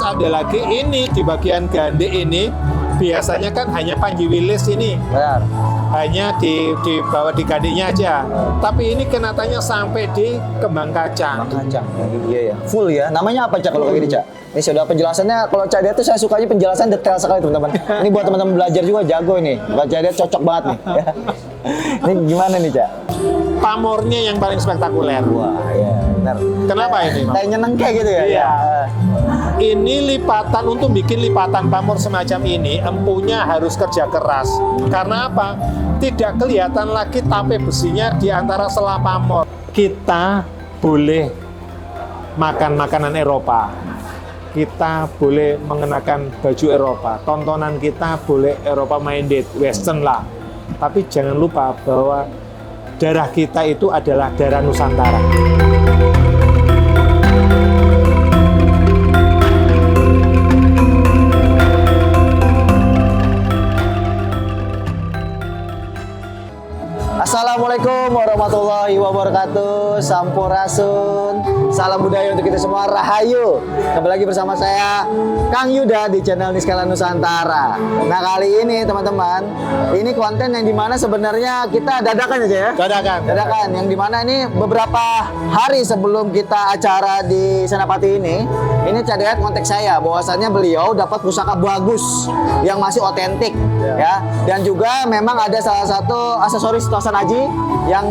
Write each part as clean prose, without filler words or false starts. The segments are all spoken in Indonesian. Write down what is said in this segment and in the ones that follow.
ada lagi ini di bagian gande ini biasanya kan hanya panji wilis ini. Benar. Hanya dibawa di gandenya aja. Tapi ini kenatanya sampai di kembang kacang. Kacang. Iya ya. Full ya. Namanya apa Cak kalau gini Cak? Ini sudah penjelasannya. Kalau Cak Dayat tuh saya sukanya penjelasan detail sekali teman-teman. Ini buat teman-teman belajar juga jago ini. Buat Cak Dayat cocok banget nih. Ini gimana nih Cak? Pamornya yang paling spektakuler. Wah ya benar. Kenapa ini? Kayak nyeneng kayak gitu ya? Iya. Ini lipatan, untuk bikin lipatan pamor semacam ini, empunya harus kerja keras. Karena apa? Tidak kelihatan lagi tape besinya di antara sela pamor. Kita boleh makan makanan Eropa. Kita boleh mengenakan baju Eropa. Tontonan kita boleh Eropa minded, Western lah. Tapi jangan lupa bahwa darah kita itu adalah darah Nusantara. Assalamualaikum warahmatullahi wabarakatuh. Sampurasun. Salam budaya untuk kita semua. Rahayu. Kembali lagi bersama saya Kang Yuda di channel Niskala Nusantara. Nah kali ini teman-teman, ini konten yang dimana sebenarnya kita dadakan aja ya. Dadakan. Yang dimana ini beberapa hari sebelum kita acara di Senapati ini Cak Dayat kontak saya bahwasannya beliau dapat pusaka bagus yang masih otentik ya. Dan juga memang ada salah satu aksesoris tosan haji yang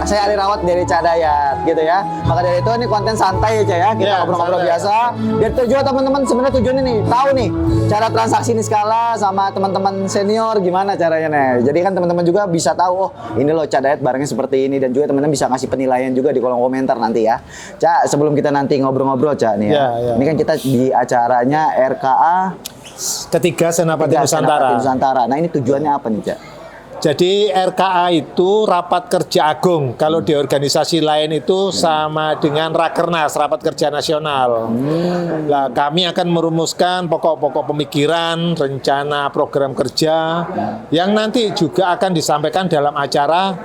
saya rawat dari Cak Dayat gitu ya. Maka dari itu ini konten santai aja ya, kita ngobrol-ngobrol biasa. Dan tujuan teman-teman sebenarnya tujuannya nih, tahu nih cara transaksi Niskala sama teman-teman senior gimana caranya nih. Jadi kan teman-teman juga bisa tahu, oh ini loh Cak Dayat barangnya seperti ini, dan juga teman-teman bisa ngasih penilaian juga di kolom komentar nanti ya. Cak, sebelum kita nanti ngobrol-ngobrol Cak nih ya. Ini kan kita di acaranya RKA Ketiga Senapati Nusantara. Nah ini tujuannya apa nih Cak? Jadi RKA itu rapat kerja agung. Kalau di organisasi lain itu sama dengan Rakernas, rapat kerja nasional. Nah, kami akan merumuskan pokok-pokok pemikiran, rencana program kerja yang nanti juga akan disampaikan dalam acara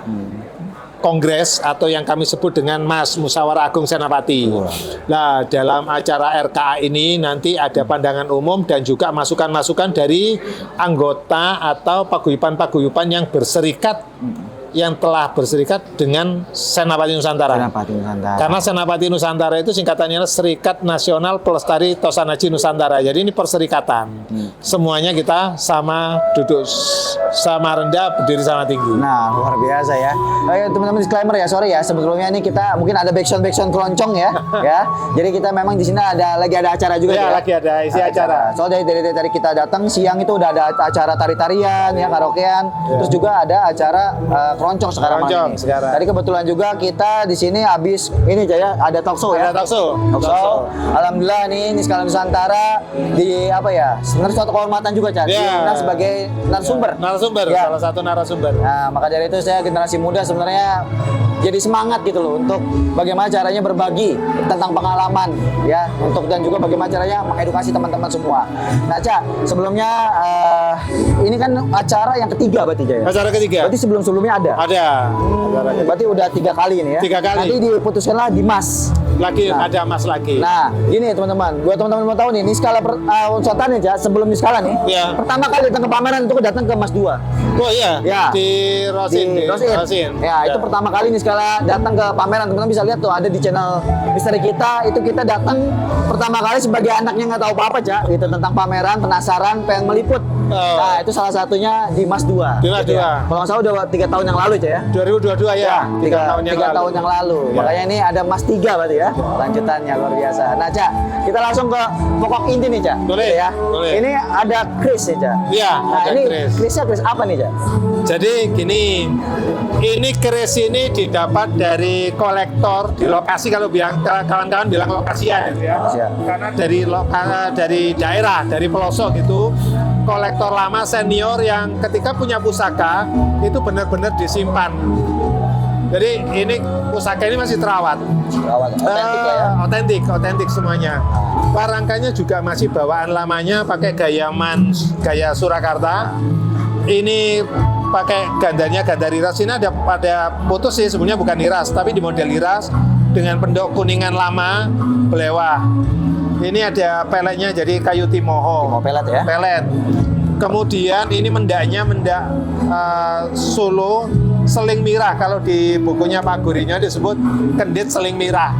kongres atau yang kami sebut dengan Mas Musyawarah Agung Senapati. Nah, dalam acara RKA ini nanti ada pandangan umum dan juga masukan-masukan dari anggota atau paguyuban-paguyuban yang berserikat, yang telah berserikat dengan Senapati Nusantara. Karena Senapati Nusantara itu singkatannya Serikat Nasional Pelestari Tosan Haji Nusantara. Jadi ini perserikatan. Semuanya kita sama duduk sama rendah, berdiri sama tinggi. Nah, luar biasa ya. Oke, teman-teman disclaimer ya, sorry ya. Sebetulnya ini kita mungkin ada backsound keroncong ya. Ya. Jadi kita memang di sini lagi ada acara juga ya. Lagi ada isi acara. Soalnya dari kita datang siang itu udah ada acara tari-tarian ya, karaokean. Terus juga ada acara keroncong sekarang malam ini. Tadi kebetulan juga kita di sini habis ini ya, ada talk show ya. Ada talk show. Alhamdulillah nih Niskala Nusantara di apa ya? Sebenarnya suatu kehormatan juga Cak. Diundang sebagai narasumber. Salah satu narasumber. Nah, maka dari itu saya generasi muda sebenarnya jadi semangat gitu loh untuk bagaimana caranya berbagi tentang pengalaman ya, dan juga bagaimana caranya mengedukasi teman-teman semua. Nah, Cak, sebelumnya ini kan acara yang ketiga berarti Cak ya? Acara ketiga. Berarti sebelum-sebelumnya ada? Ada. Berarti udah 3 kali ini ya? 3 kali. Nanti diputuskanlah di Mas. Ada Mas lagi. Nah, gini teman-teman, buat teman-teman mau tahu nih, Niskala Nusantara nih Cak, sebelum Niskala nih, pertama kali datang ke pameran itu datang ke Mas 2. Oh iya, ya. Di Rosin. Ya, itu pertama kali Niskala datang ke pameran. Teman-teman bisa lihat tuh ada di channel misteri kita. Itu kita datang pertama kali sebagai anaknya nggak tahu apa-apa Cak, gitu, tentang pameran, penasaran, pengen meliput. Nah, itu salah satunya di Mas 2. Di Mas 2. Ya. Kalau nggak salah udah 3 tahun yang lalu Cak ya. 2022 ya. 3 tahun yang lalu. Ya. Makanya ini ada Mas 3 berarti ya. Lanjutannya luar biasa. Nah, Cak, kita langsung ke pokok inti nih Cak. Boleh gitu ya. Boleh. Ini ada Kris ya Cak. Iya. Nah, ini Krisnya Kris apa nih Cak? Jadi gini, ini keris ini didapat dari kolektor di lokasi, kalau kawan-kawan bilang lokasi ya, karena dari daerah, dari pelosok itu, kolektor lama senior yang ketika punya pusaka itu benar-benar disimpan. Jadi ini pusaka ini masih terawat. Otentik lah ya. Otentik semuanya. Rangkanya juga masih bawaan lamanya, pakai gaya Surakarta. Ini pakai gandanya ganda liras. Ini ada pada putus sih, sebenarnya bukan liras, tapi di model liras dengan pendok kuningan lama belewah. Ini ada peletnya, jadi kayu timoho. Mau pelet ya? Pelet. Kemudian ini mendaknya mendak Solo seling mirah. Kalau di bukunya Pak Gurinya disebut kendit seling mirah.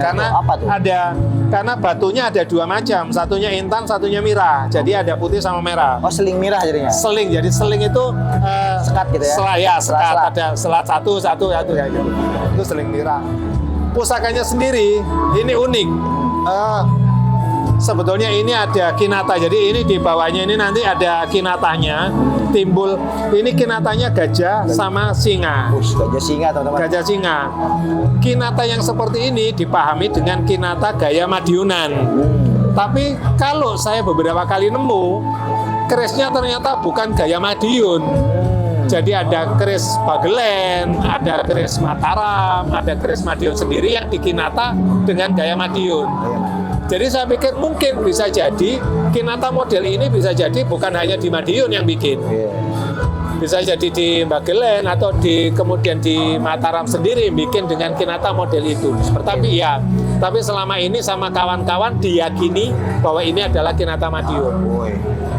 Karena apa tuh? karena batunya ada dua macam, satunya intan, satunya mirah. Jadi ada putih sama merah. Oh, seling mirah jadinya. Seling, jadi seling itu Sekat gitu ya? sekat. Selat. Ada selat satu ya gitu. Itu seling mirah. Pusakanya sendiri ini unik. Sebetulnya ini ada kinata, jadi ini di bawahnya ini nanti ada kinatanya, timbul. Ini kinatanya gajah sama singa. Gajah singa teman-teman. Gajah singa. Kinata yang seperti ini dipahami dengan kinata gaya Madiunan. Tapi kalau saya beberapa kali nemu, kerisnya ternyata bukan gaya Madiun. Jadi ada keris Bagelen, ada keris Mataram, ada keris Madiun sendiri yang dikinata dengan gaya Madiun. Jadi saya pikir mungkin bisa jadi kinata model ini bisa jadi bukan hanya di Madiun yang bikin. Bisa jadi di Bagelen atau kemudian di Mataram sendiri bikin dengan kinata model itu. Tapi selama ini sama kawan-kawan diyakini bahwa ini adalah kinata Madiun.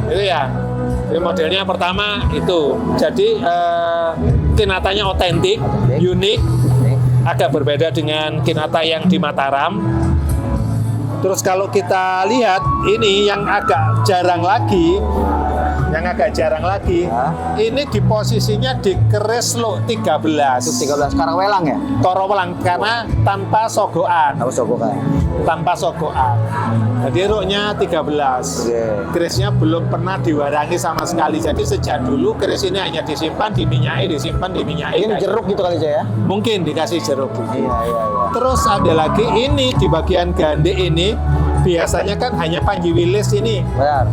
Itu ya. Jadi modelnya pertama itu. Jadi kinatanya otentik, unik, agak berbeda dengan kinata yang di Mataram. Terus kalau kita lihat ini yang agak jarang lagi, ini di posisinya di keris Luk 13. 13 Karawelang ya? Karawelang karena tanpa sogokan. Tanpa sogokan. Jadi ruknya 13. Kerisnya belum pernah diwarangi sama sekali. Jadi sejak dulu keris ini hanya disimpan, diminyai. Ini jeruk gitu kali aja ya? Mungkin dikasih jeruk. Iya. Terus ada lagi ini di bagian gandek ini biasanya kan hanya Panji Wilis ini. Benar.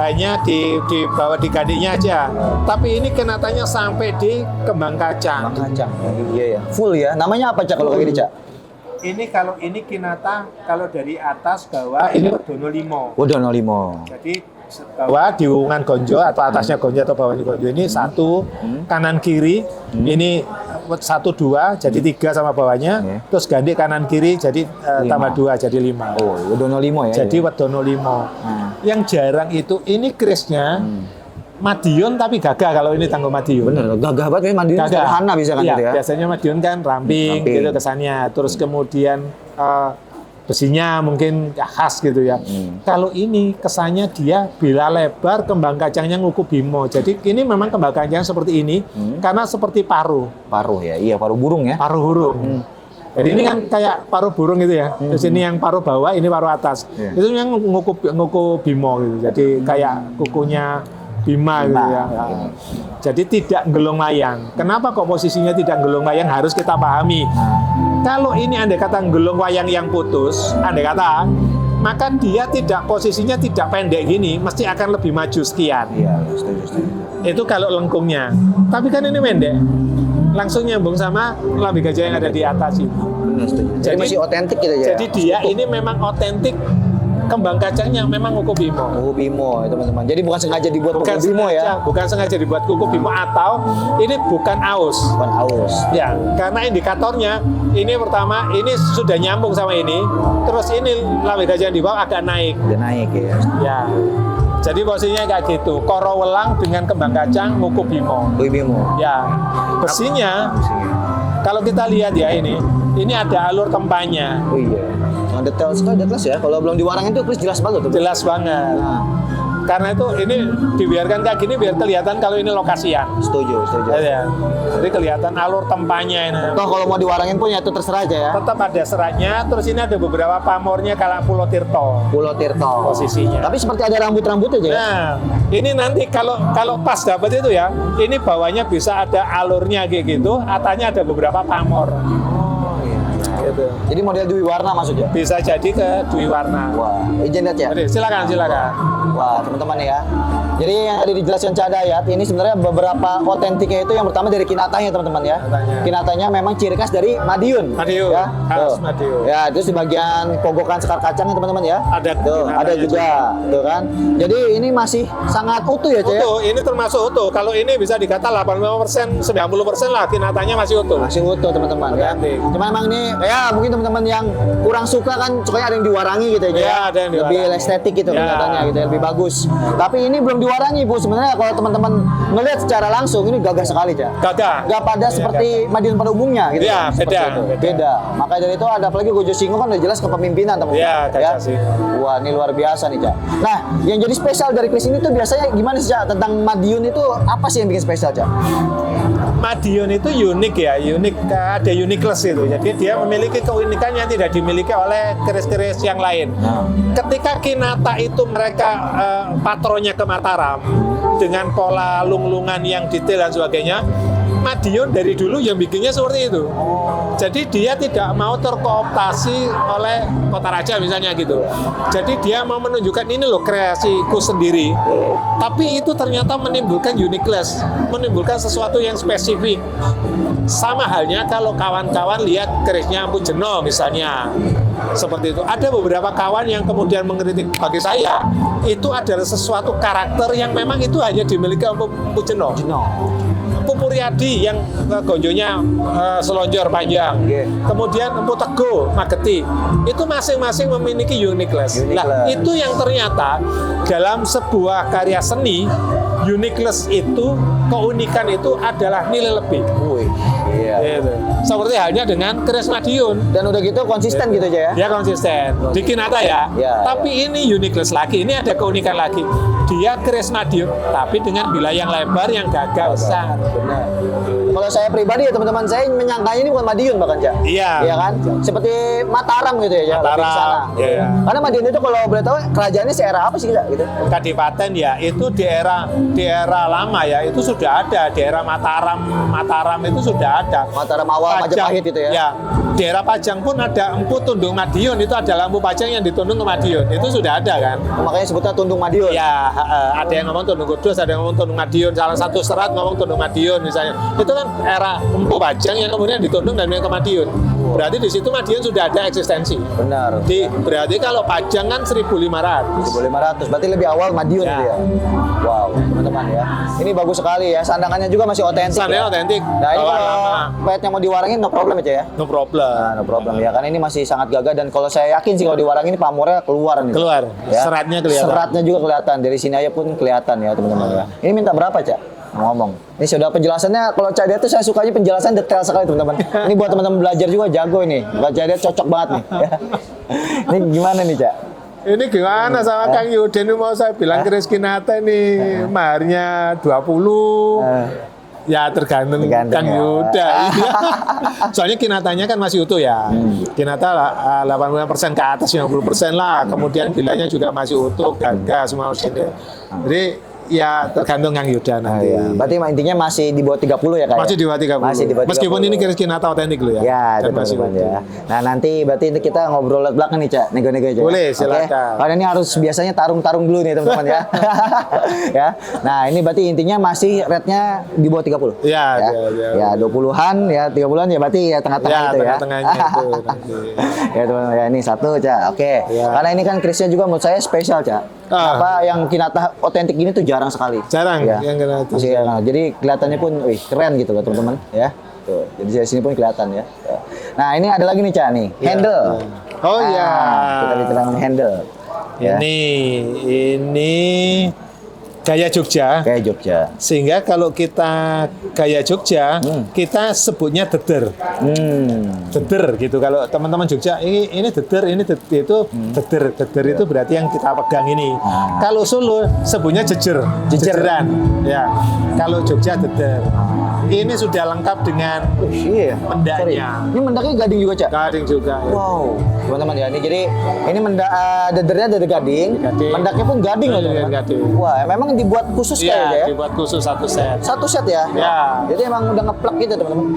Hanya di bawah di gandeknya aja. Tapi ini kenatanya sampai di kembang kacang. Iya ya. Full ya. Namanya apa Cak kalau kayak gini Cak? Ini kalau ini kinata kalau dari atas bawah ini Dono Limo. Dono Limo. Jadi bawah di hubungan gonjo atau atasnya gonjo atau bawahnya gonjo ini satu, kanan kiri ini 1 2 jadi 3 sama bawahnya. Terus ganti kanan kiri jadi tambah 2 jadi 5. Oh, Dono Limo ya. Jadi Wedono Limo. Yang jarang itu ini kerisnya Madiun tapi gagah kalau ini tanggung Madiun. Bener, gagah banget ya Madiun sederhana bisa kan gitu ya. Biasanya Madiun kan ramping gitu kesannya. Terus kemudian besinya mungkin khas gitu ya. Kalau ini kesannya dia bila lebar kembang kacangnya ngukup bimo. Jadi ini memang kembang kacang seperti ini karena seperti paruh. Paruh ya, iya paruh burung ya. Paruh burung. Jadi ini kan kayak paruh burung gitu ya. Terus ini yang paruh bawah, ini paruh atas. Itu yang ngukup bimo gitu. Jadi kayak kukunya Bima gitu ya. Jadi tidak nggelong layang. Kenapa kok posisinya tidak nggelong layang harus kita pahami. Kalau ini andai kata nggelong wayang yang putus, andai kata, maka dia posisinya tidak pendek gini, mesti akan lebih maju sekian. Iya, setuju. Itu kalau lengkungnya. Tapi kan ini pendek. Langsung nyambung sama lambe gajah yang ada di atas itu. Jadi masih otentik gitu ya. Jadi dia ini memang otentik. Kembang kacangnya memang kuku bimo. Kuku bimo ya teman-teman. Jadi bukan sengaja dibuat kuku bimo ya? Bukan sengaja dibuat kuku bimo atau ini bukan aus. Bukan aus. Ya, karena indikatornya ini pertama ini sudah nyambung sama ini. Terus ini lambe gajah yang di bawah agak naik. Udah naik ya. Ya. Jadi posisinya kayak gitu. Korowelang dengan kembang kacang kuku bimo. Kuku bimo. Ya. Besinya kalau kita lihat ya ini ada alur tempanya. Oh iya. Detail sekali, detail ya. Kalau belum diwarangin tuh jelas banget tuh. Jelas banget. Karena itu ini dibiarkan kayak gini biar kelihatan kalau ini lokasian. Setuju. Ya. Jadi kelihatan alur tempanya ini. Toh kalau mau diwarangin pun ya itu terserah aja ya. Tetap ada seratnya. Terus ini ada beberapa pamornya kayak Pulau Tirto. Posisinya. Tapi seperti ada rambut-rambut aja ya. Nah, ini nanti kalau pas dapat itu ya, ini bawahnya bisa ada alurnya kayak gitu. Atasnya ada beberapa pamor. Gitu. Jadi model Dwi Warna maksudnya? Bisa jadi ke Dwi Warna. Wah, izin lihat ya? Jadi, silakan. Wah, teman-teman ya. Jadi yang tadi dijelaskan Cak Dayat, ini sebenarnya beberapa otentiknya itu yang pertama dari kinatanya teman-teman ya. Kinatanya memang ciri khas dari Madiun. Ya. Khas Madiun. Ya, terus di bagian pogokan sekar kacangnya teman-teman ya. Ada juga. Tuh kan. Jadi ini masih sangat utuh ya, Cak. Utuh, ini termasuk utuh. Kalau ini bisa dikata 85%, 90% lah kinatanya masih utuh. Masih utuh teman-teman ya. Cuman memang ini ya mungkin teman-teman yang kurang suka kan sukanya ada yang diwarangi gitu ya. Iya, ada yang lebih diwarangi. estetik gitu Ya. kelihatannya gitu ya, lebih bagus. Tapi ini belum diwarangi Bu. Sebenarnya kalau teman-teman ngelihat secara langsung ini gagah sekali, Cak. Gagah. Gak pada seperti Madiun pada umumnya gitu. Iya, Seperti beda, itu. beda. Beda. Maka dari itu ada apalagi Gojo Singo kan udah jelas kepemimpinan teman-teman. Iya, gagah sih. Wah, ini luar biasa nih, Cak. Nah, yang jadi spesial dari Chris ini tuh biasanya gimana sih, Cak? Tentang Madiun itu apa sih yang bikin spesial, Cak? Madiun itu unik ya, ada uniqueness itu. Jadi dia memiliki keunikan yang tidak dimiliki oleh keris-keris yang lain. Nah. Ketika Kinata itu mereka patronnya ke Mataram dengan pola lunglungan yang detail dan sebagainya, Madiun dari dulu yang bikinnya seperti itu. Jadi dia tidak mau terkooptasi oleh Kota Raja misalnya gitu. Jadi dia mau menunjukkan ini loh kreasiku sendiri. Tapi itu ternyata menimbulkan uniqueness, menimbulkan sesuatu yang spesifik. Sama halnya kalau kawan-kawan lihat kerisnya Empu Jeno misalnya. Seperti itu. Ada beberapa kawan yang kemudian mengkritik, bagi saya itu adalah sesuatu karakter yang memang itu hanya dimiliki Empu Jeno. Empu Muryadi yang gonjonya selonjor panjang, kemudian Empu Teguh Mageti, itu masing-masing memiliki uniqueness. Nah, itu yang ternyata dalam sebuah karya seni, uniqueness itu, keunikan itu adalah nilai lebih. Iya. Gitu. Seperti halnya dengan keris Madiun. Dan udah gitu konsisten gitu aja ya. Dia konsisten. Di Kinata ya. Ya, Tapi ini uniqueness lagi. Ini ada keunikan lagi. Dia keris Madiun, tapi dengan bilah yang lebar, yang gagah besar. Benar. Kalau saya pribadi ya teman-teman, saya menyangkanya ini bukan Madiun bahkan, Cak. Iya. Iya kan? Seperti Mataram gitu ya, Cak. Lebih ke sana. Mataram, iya. Karena Madiun itu kalau boleh tahu kerajaannya se era apa sih, Cak? Gitu. Kadipaten ya, itu di era lama ya, itu sudah ada. Di era Mataram itu sudah ada. Mataram awal Majapahit itu ya. Ya, di era Pajang pun ada Empu Tundung Madiun, itu ada lampu Pajang yang ditundung ke Madiun, itu sudah ada kan. Makanya sebutnya Tundung Madiun. Ya, ada yang ngomong Tundung Kudus, ada yang ngomong Tundung Madiun, salah satu serat ngomong Tundung Madiun misalnya. Itu kan era Empu Pajang yang kemudian ditundung dan ke Madiun. Berarti di situ Madiun sudah ada eksistensi. Benar. Berarti kalau Pajang kan 1500. 1500, berarti lebih awal Madiun Ya. gitu ya. Wow, teman-teman ya. Ini bagus sekali ya, sandangannya juga masih otentik. Sananya ya. otentik. Nah, ini Bawa kalau nama. payetnya mau diwarangin no problem aja ya. No problem. Nah, no problem ya, karena ini masih sangat gagah dan kalau saya yakin sih kalau diwarangin ini pamornya keluar nih. Keluar. Ya. Seratnya kelihatan. Seratnya juga kelihatan, dari sini aja pun kelihatan ya teman-teman ya. Ini minta berapa, Cak? Ngomong. Ini sudah penjelasannya, kalau Cak Dia tuh saya sukanya penjelasan detail sekali teman-teman. Ini buat teman-teman belajar juga jago ini. Kalau Cak Dia cocok banget nih. Ya. Ini gimana nih, Cak? Ini gimana sama Kang Yuden ini mau saya bilang keris Kinata ini maharnya 20. Ya tergantung Kang ya. Yuda. Iya. Soalnya Kinatanya kan masih utuh ya. Kinata 80% ke atas, 50% lah. Kemudian bilanya juga masih utuh, gagah semua sini. Jadi ya tergantung Kang Yuda nanti. Ya. Berarti intinya masih di bawah 30 ya, Kak? Masih di bawah 30. Masih di bawah 30. Meskipun ini keris Kinata otentik loh ya. Ya, Dan itu masih teman-teman utuh. ya. Nah, nanti berarti kita ngobrol di belakang nih, Cak. Nego-nego aja. Boleh, Oke? silakan. Karena ini harus biasanya tarung-tarung dulu nih, teman-teman ya. Ya. Nah, ini berarti intinya masih rate-nya di bawah 30. Iya, ya. iya, iya. Ya, 20-an ya, 30-an ya berarti ya tengah-tengah Ya, itu ya. tengah-tengahnya itu nanti. Ya, teman-teman ya, ini satu, Cak. Oke. Ya. Karena ini kan kerisnya juga menurut saya spesial, Cak. Apa yang Kinata otentik ini tuh jarang sekali. Jarang Ya. yang kena itu. Masih jarang. Jadi kelihatannya pun wih, keren gitu loh teman-teman ya. Tuh. Jadi dari sini pun kelihatan ya. Tuh. Nah, ini ada lagi nih, Cak nih. Ya, Handle. ya. Oh Nah, ya. Kita bicara handle. Ya. Ini gaya Jogja. Kayak Jogja. Sehingga kalau kita gaya Jogja, kita sebutnya deder. Deder gitu. Kalau teman-teman Jogja, ini deder, itu deder. Deder itu berarti yang kita pegang ini. Kalau Solo sebutnya jejer. Jejeran. Ya. Kalau Jogja deder. Ini sudah lengkap dengan Iya. mendaknya. Ini mendaknya gading juga, Cak. Gading juga. Ya. Wow, teman-teman ya, ini jadi ini dedernya deder gading, Gading. mendaknya pun gading loh, Gading, teman-teman. gading. Wah, memang dibuat khusus Iya, kayaknya ya. dibuat khusus satu set. Satu set ya? Ya. Jadi emang udah ngeplak gitu teman-teman.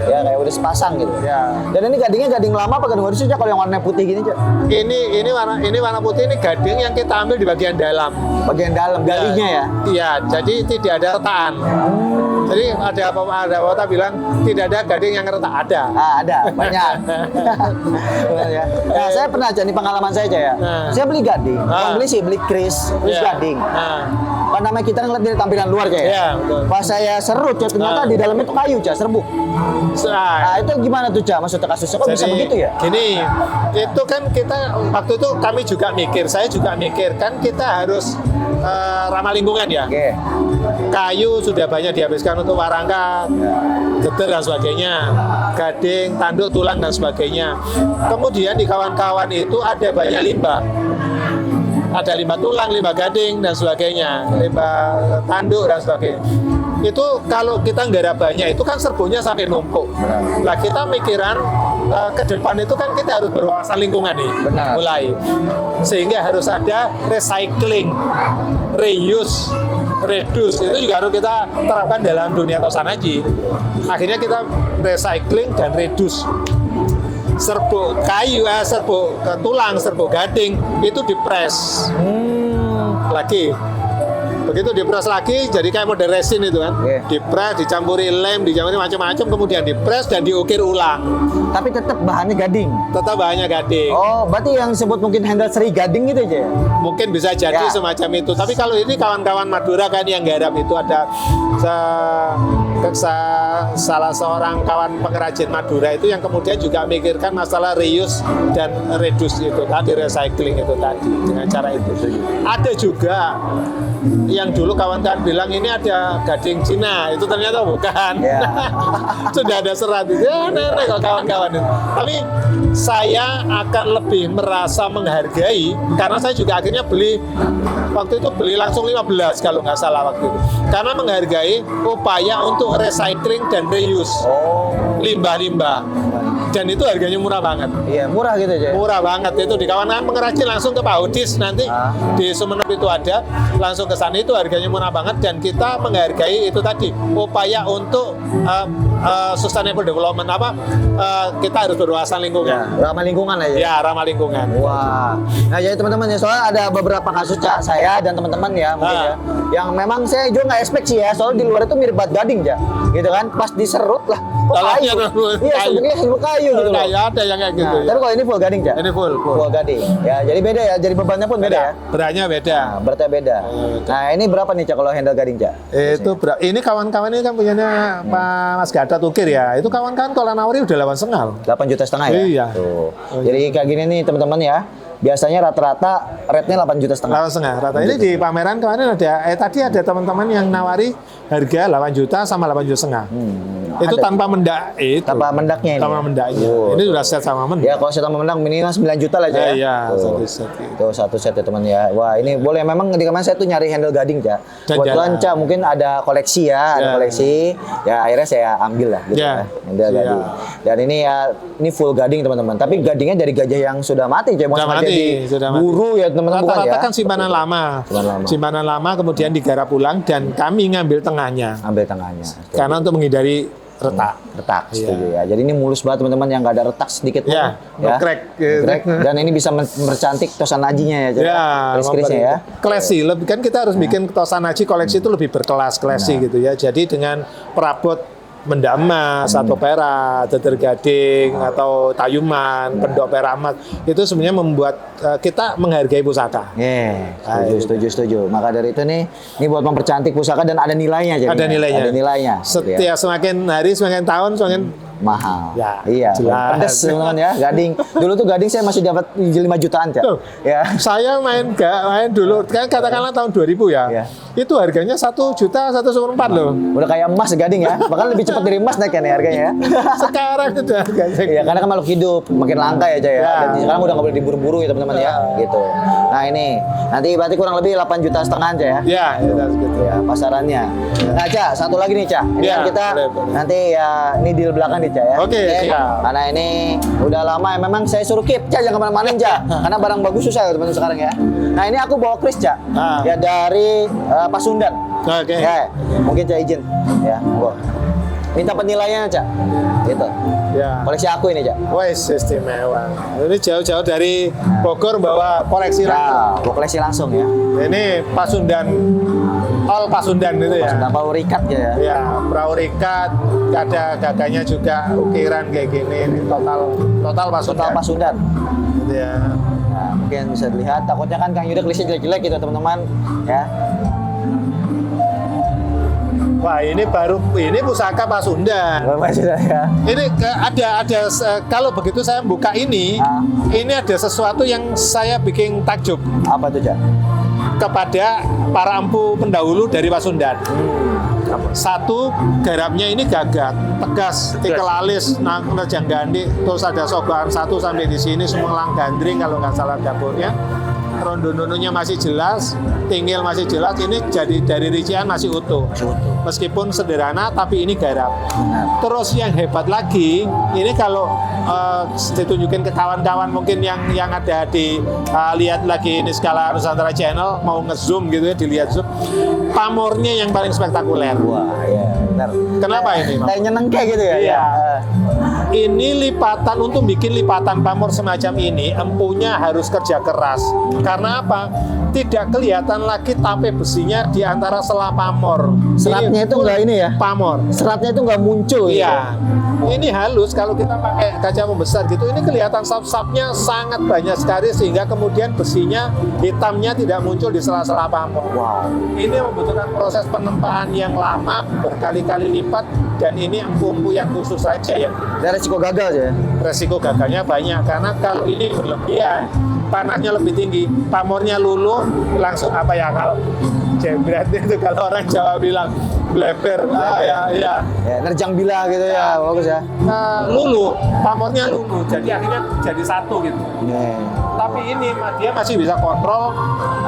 Ya kayak udah sepasang gitu. Ya. Dan ini gadingnya gading lama apa gading baru sih, Cak? Kalau yang warna putih gini, Cak? Ini warna putih, ini gading yang kita ambil di bagian dalam. Bagian dalam galinya ya. Iya, jadi tidak ada retakan. Jadi ada apa bilang tidak ada gading yang retak, ada. Ada, banyak. Ya. Nah, saya pernah aja, ini pengalaman saya aja ya. Saya beli gading, bukan beli sih, beli kris gading. Apa namanya, kita ngeliat dari tampilan luar aja ya. Iya, betul. Pas saya serut, ternyata di dalamnya itu kayu, serbuk. Nah, itu gimana tuh, Maksudnya kasusnya kok bisa begitu ya? Gini, itu kan kita waktu itu kami juga mikir, saya juga mikir kan kita harus ramah lingkungan ya. Oke. Kayu sudah banyak dihabiskan untuk warangka, geter dan sebagainya, gading, tanduk, tulang dan sebagainya. Kemudian di kawan-kawan itu ada banyak limbah. Ada limbah tulang, limbah gading dan sebagainya, limbah tanduk dan sebagainya. Itu kalau kita nggarap banyak itu kan serbunya sampai numpuk. Nah, kita mikiran ke depan itu kan kita harus berwawasan lingkungan nih. Benar. Mulai. Sehingga harus ada recycling, reuse, reduce. Itu juga harus kita terapkan dalam dunia Tosanaji. Akhirnya kita recycling dan reduce. Serbuk kayu, serbuk tulang, serbuk gading itu dipres lagi. Begitu dipres lagi, jadi kayak model resin itu kan. Dipres, dicampuri lem, dicampuri macam-macam, kemudian dipres dan diukir ulang. Tapi tetap bahannya gading. Tetap bahannya gading. Oh, berarti yang disebut mungkin handle seri gading gitu aja ya? Mungkin bisa jadi Ya. semacam itu. Tapi kalau ini kawan-kawan Madura kan yang garap itu ada salah seorang kawan pengrajin Madura itu yang kemudian juga memikirkan masalah reuse dan reduce itu tadi, recycling itu tadi dengan cara itu. Ada juga yang dulu kawan-kawan bilang ini ada gading Cina, itu ternyata bukan. Ya. Sudah ada serat itu. Ya, nenek kok kawan-kawan itu. Tapi saya akan lebih merasa menghargai karena saya juga akhirnya beli waktu itu langsung 15 kalau nggak salah waktu itu. Karena menghargai upaya untuk recycling dan reuse limbah-limbah. Dan itu harganya murah banget. Iya, murah gitu aja. Murah banget itu di kawan-kawan pengrajin langsung ke Pak Udis nanti di Sumeneb itu ada, langsung ke sana itu harganya murah banget dan kita menghargai itu tadi upaya untuk sustainable development kita harus berwawasan lingkungan. Ya, ramah lingkungan aja. Ya, ramah lingkungan. Wah. Nah, jadi teman-teman ya, soalnya ada beberapa kasus saya dan teman-teman ya mungkin ya, yang memang saya juga nggak expect sih ya, soalnya di luar itu mirip bat gading ya, gitu kan, pas diserut lah, kayu. Iya, sebenarnya serbuk kayu gitu loh. Kayak ada yang kayak gitu. Nah, tapi kalau ini full gading, Ini full. Full gading. Ya, jadi beda ya, jadi bebannya pun beda ya. Beratnya beda. Nah, beratnya beda. Nah, ini berapa nih, kalau handle gading, Itu ini kawan-kawan ini kan punyanya Pak Mas Gatot Ukir ya. Itu kawan-kawan kalau nawari udah 8,5. 8,5 juta ya? Iya. Tuh. Jadi kayak gini nih teman-teman ya. Biasanya rata-rata rate-nya 8,5 juta. 8,5 rata. Ini di pameran kemarin ada tadi ada teman-teman yang nawari harga 8 juta sama 8,5 juta. Itu Ada. tanpa mendak itu. Tanpa mendaknya ini. Tanpa ya? mendaknya. Oh. Ini sudah set sama mendak. Ya, kalau set sama mendak minimal 9 juta lah ya. Iya, Tuh. satu set. Tuh, satu set ya teman ya. Wah, ini boleh, memang di kemarin saya tuh nyari handle gading, Kebetulan mungkin ada koleksi ya, ada koleksi. Ya, akhirnya saya ambil lah gitu Ya. handle gading. Dan ini ya, ini full gading teman-teman. Tapi gadingnya dari gajah yang sudah mati, mau Sudah sengaja mati, sudah mati. diburu ya teman-teman, bukan Rata-rata ya. kan simpanan lama. Simpanan lama kemudian digarap ulang dan kami ngambil tengahnya. Ambil tengahnya. Karena untuk menghindari retak. Setuju ya. Jadi ini mulus banget teman-teman, yang nggak ada retak sedikit pun. Ya, no crack. Crack. Dan ini bisa mempercantik Tosanajinya ya. Ya, Kris-krisnya ya. Klasi, kan kita harus bikin Tosanaji koleksi itu lebih berkelas, klasi gitu ya. Jadi dengan perabot mendak emas atau perak, teter gading atau tayuman, pendok perak emas, itu sebenarnya membuat kita menghargai pusaka. Setuju. Maka dari itu nih, ini buat mempercantik pusaka dan ada nilainya jadi. Ada nilainya. Ada nilainya. gitu ya. Setiap semakin hari, semakin tahun, semakin mahal. Ya, iya, jelas. pedes teman ya, gading. Dulu tuh gading saya masih dapat 5 jutaan, Tuh, Ya. saya main dulu, kan katakanlah tahun 2000 ya. Iya. Itu harganya 1,104 loh. Udah kayak emas gading ya. Bahkan lebih cepat dari emas naiknya nih harganya ya. Sekarang itu harganya. Iya, karena kan makhluk hidup makin langka ya, ya. Ya. Dan sekarang udah nggak boleh diburu-buru ya teman-teman ya, gitu. Nah, ini nanti berarti kurang lebih 8,5 juta aja ya. Ya, itu gitu. Ya, pasarannya. Nah, Ca, satu lagi nih, Ca. Ini Ya, kan kita boleh. nanti ya, ini deal belakang nih, Ca ya. Oke, siap. Karena ini udah lama ya, memang saya suruh keep, Ca, jangan kemana-mana, Ca. Karena barang bagus susah ya teman-teman sekarang ya. Nah, ini aku bawa kris, Ca. Ya, dari Pasundan. Oke. Ya, mungkin Ca izin. Ya, gua minta penilaiannya, Ca. Gitu. Ya. Koleksi aku ini, Cak. Wes istimewa. Ini jauh-jauh dari Bogor bawa koleksi Ya, gua koleksi langsung ya. Ini Pasundan, all Pasundan itu ya. Sudah mau rikat ya. Ya, perahu rikat, ada gaganya juga ukiran kayak gini. Ini total Pasundan. Total Pasundan. Gitu ya. Nah, mungkin bisa dilihat. Takutnya kan Kang Yuda klise jelek-jelek gitu teman-teman. Ya. Wah, ini pusaka Pasundan. Pasundan ya. Ini ada kalau begitu saya buka ini ada sesuatu yang saya bikin takjub Apa tuh, Cak? kepada para empu pendahulu dari Pasundan. Satu, garapnya ini gagak, tegas, tikel alis, nerjang gandhi, terus ada sogokan satu sampai di sini, Sumelang Gandring kalau nggak salah dapurnya. Rondo-rondonya masih jelas, tingil masih jelas, ini jadi dari rincian masih utuh. Meskipun sederhana, tapi ini garap. Terus yang hebat lagi, ini kalau ditunjukin ke kawan-kawan mungkin yang ada di lihat lagi ini Skala Nusantara Channel, mau nge-zoom gitu ya, dilihat zoom. Pamornya yang paling spektakuler. Wah, ya benar. Kenapa ini, Mas? Kayak nyeneng kayak gitu ya? Iya. Ini lipatan, untuk bikin lipatan pamor semacam ini, empunya harus kerja keras. Karena apa? Tidak kelihatan lagi tape besinya di antara sela pamor. Seratnya itu enggak ini ya? Pamor. Seratnya itu enggak muncul. Iya. Ini halus, kalau kita pakai kaca pembesar gitu, ini kelihatan sap-sapnya sangat banyak sekali sehingga kemudian besinya, hitamnya tidak muncul di sela-sela pamor. Wow. Ini membutuhkan proses penempaan yang lama, berkali-kali lipat, dan ini empu-empu yang khusus saja ya. Dan resiko gagal ya? Resiko gagalnya banyak, karena kalau ini berlebihan, panasnya lebih tinggi, pamornya luluh, langsung apa ya, kalau jebret itu kalau orang Jawa bilang bleber, ya. Ya, nerjang bila gitu ya, bagus ya. Luluh, pamornya luluh, jadi akhirnya jadi satu gitu. Tapi ini dia masih bisa kontrol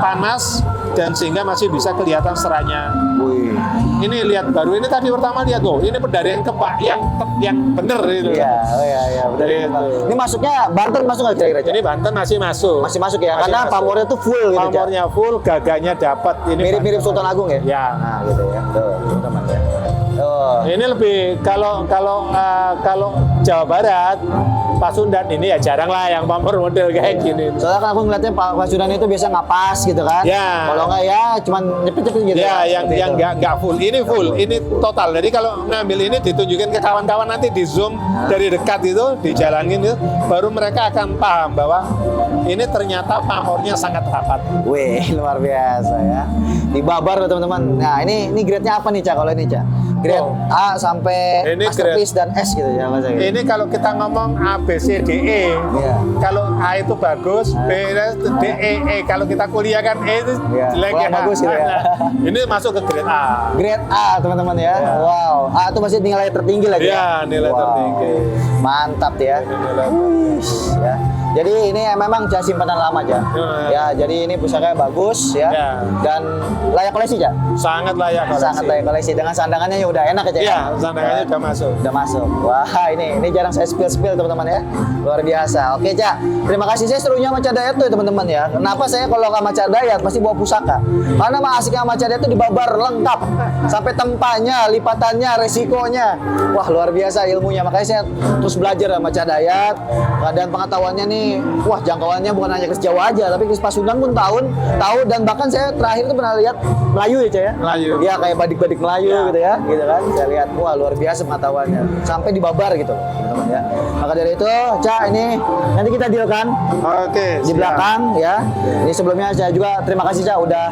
panas dan sehingga masih bisa kelihatan seranya. Wih. Ini lihat baru, ini tadi pertama lihat tuh, ini pendarian kebak yang bener itu. Iya, oh iya, benar. Itu. Ini masuknya Banten masuk nggak kira-kira? Cak? Ini Banten masih masuk. Masih masuk ya, Masih karena masuk. pamornya tuh full gitu. Cak. Pamornya full, gaganya dapat. Ini Mirip-mirip Sultan Agung ya? Ya. Nah, gitu ya. Tuh, teman-teman ya. Tuh. Ini lebih kalau Jawa Barat, Pasundan ini ya jarang lah yang pamor model kayak gini. Soalnya kan aku ngeliatnya Pak Pasundan itu biasa ngapas gitu kan. Ya. Kalau nggak ya cuman nyepit-nyepit gitu. Ya, yang Seperti itu. nggak full. Ini full, ini total. Jadi kalau ngambil ini ditunjukin ke kawan-kawan, nanti di zoom dari dekat itu, dijalanin itu, baru mereka akan paham bahwa ini ternyata pamornya sangat rapat. Wih, luar biasa ya. Dibabar loh teman-teman. Nah, ini grade-nya apa nih, Cak? Kalau ini, Cak? Grade Oh. A sampai Ini masterpiece dan S gitu ya, Mas. Ini kalau kita ngomong A, B, C, D, E. Iya. Kalau A itu bagus, B, D, E, E. Kalau kita kuliah kan E itu Iya, jelek kurang bagus gitu ya. Ini masuk ke grade A. Grade A, teman-teman ya. Ya. Wow. A itu masih nilai tertinggi lagi Iya, nilai tertinggi. Mantap ya. Ini nilai Wih, ya. Jadi ini memang jas simpanan lama, Cak. Ya, jadi ini pusakanya bagus ya. Ya. Dan layak koleksi, Cak. Sangat layak koleksi. Sangat layak koleksi. Dengan sandangannya ya udah enak ya, Cak. Iya, sandangannya udah masuk. Udah masuk. Wah, ini jarang saya spill teman-teman ya. Luar biasa. Oke, Cak. Terima kasih. Saya serunya sama Cak Dayat tuh ya, teman-teman ya. Kenapa saya kalau sama Cak Dayat pasti bawa pusaka? Karena mah asiknya sama Cak Dayat tuh dibabar lengkap. Sampai tempanya, lipatannya, resikonya. Wah, luar biasa ilmunya. Makanya saya terus belajar sama Cak Dayat. Dan pengetahuannya nih, wah jangkauannya bukan hanya ke Jawa aja, tapi ke Pasundan pun tahu, dan bahkan saya terakhir tuh pernah lihat Melayu ya, Cak ya. Melayu. Iya, kayak badik-badik Melayu Ya. gitu ya. Gitu kan. Saya lihat, wah luar biasa pengetahuannya. Sampai dibabar gitu loh, teman-teman ya. Maka dari itu, Cak, ini nanti kita dealkan Oke, di siap. belakang ya. Ini sebelumnya saya juga terima kasih, Cak, udah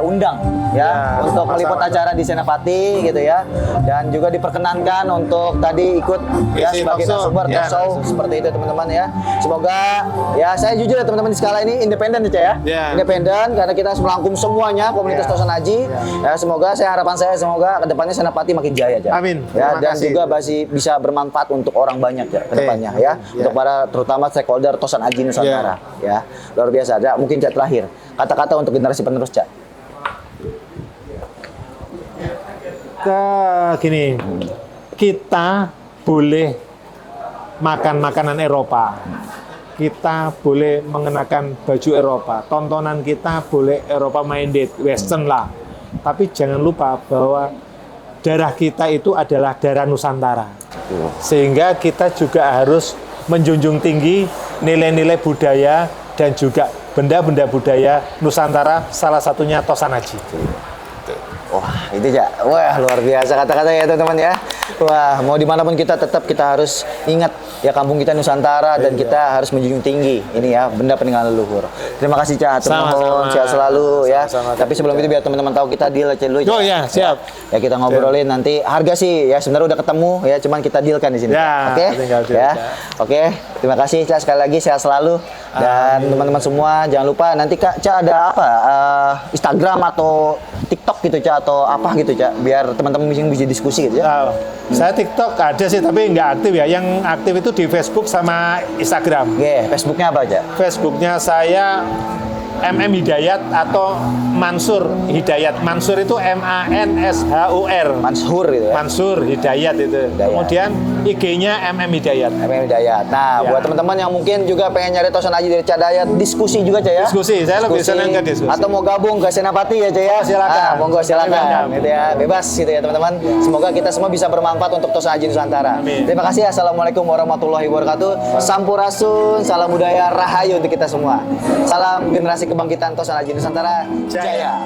undang ya, untuk meliput sama-sama. acara di Senapati gitu ya, dan juga diperkenankan untuk tadi ikut ya Isi sebagai talk show. narasumber Ya, talk show narasumber. seperti itu teman-teman ya. Semoga ya, saya jujur ya teman-teman, di Skala ini independen ya, Cak ya. Ya. Independen karena kita harus melangkum semuanya komunitas Ya. Tosan Haji. Ya, semoga harapan saya semoga kedepannya Senapati makin jaya, Cak. Amin. Ya, Terima dan kasih. juga masih bisa bermanfaat untuk orang banyak ya kedepannya ya. Ya. Untuk para terutama stakeholder Tosan Haji Nusantara ya. Luar biasa. Cak, mungkin Cak terakhir kata-kata untuk generasi penerus, Cak. Gini, kita boleh makan makanan Eropa, kita boleh mengenakan baju Eropa, tontonan kita boleh Eropa minded, Western lah. Tapi jangan lupa bahwa darah kita itu adalah darah Nusantara. Sehingga kita juga harus menjunjung tinggi nilai-nilai budaya dan juga benda-benda budaya Nusantara, salah satunya Tosanaji. Wah, itu ya. Wah, luar biasa kata-kata ya teman-teman ya. Wah, mau dimanapun kita tetap kita harus ingat ya kampung kita Nusantara dan kita harus menjunjung tinggi ini ya benda peninggalan leluhur. Terima kasih Cak, Sama-sama. sehat selalu ya. Sama-sama. Tapi sebelum itu biar teman-teman tahu kita deal aja dulu. Oh ya, siap. Ya kita ngobrolin nanti harga sih ya sebenarnya udah ketemu ya cuman kita dealkan di sini. Ya, Oke? tinggal deal, Ya. Cak. Oke, terima kasih Cak sekali lagi sehat selalu dan teman-teman semua jangan lupa nanti Kak Cak ada apa Instagram atau TikTok gitu Cak atau apa gitu Cak biar teman-teman bisa diskusi gitu ya. Saya TikTok ada sih tapi nggak aktif ya. Yang aktif itu di Facebook sama Instagram. Oke, Facebooknya apa Cak? Facebooknya saya MM Hidayat atau Mansur Hidayat. Mansur itu MANSHUR. Manshur gitu ya. Mansur Hidayat itu. Hidayat. Kemudian IG-nya MM Hidayat. MM Hidayat. Nah, Ya. buat teman-teman yang mungkin juga pengen nyari Tosanaji dari Cak Dayat, diskusi juga Cak ya. Diskusi, saya lebih senang ke diskusi. Atau mau gabung ke Senapati ya Cak ya. Silakan. Monggo silakan. Silakan. Gitu ya. Bebas gitu ya teman-teman. Semoga kita semua bisa bermanfaat untuk Tosanaji Nusantara. Amin. Terima kasih. Assalamualaikum warahmatullahi wabarakatuh. Sampurasun, salam budaya, rahayu untuk kita semua. Salam generasi kebangkitan Tosanaji Nusantara. Jaya.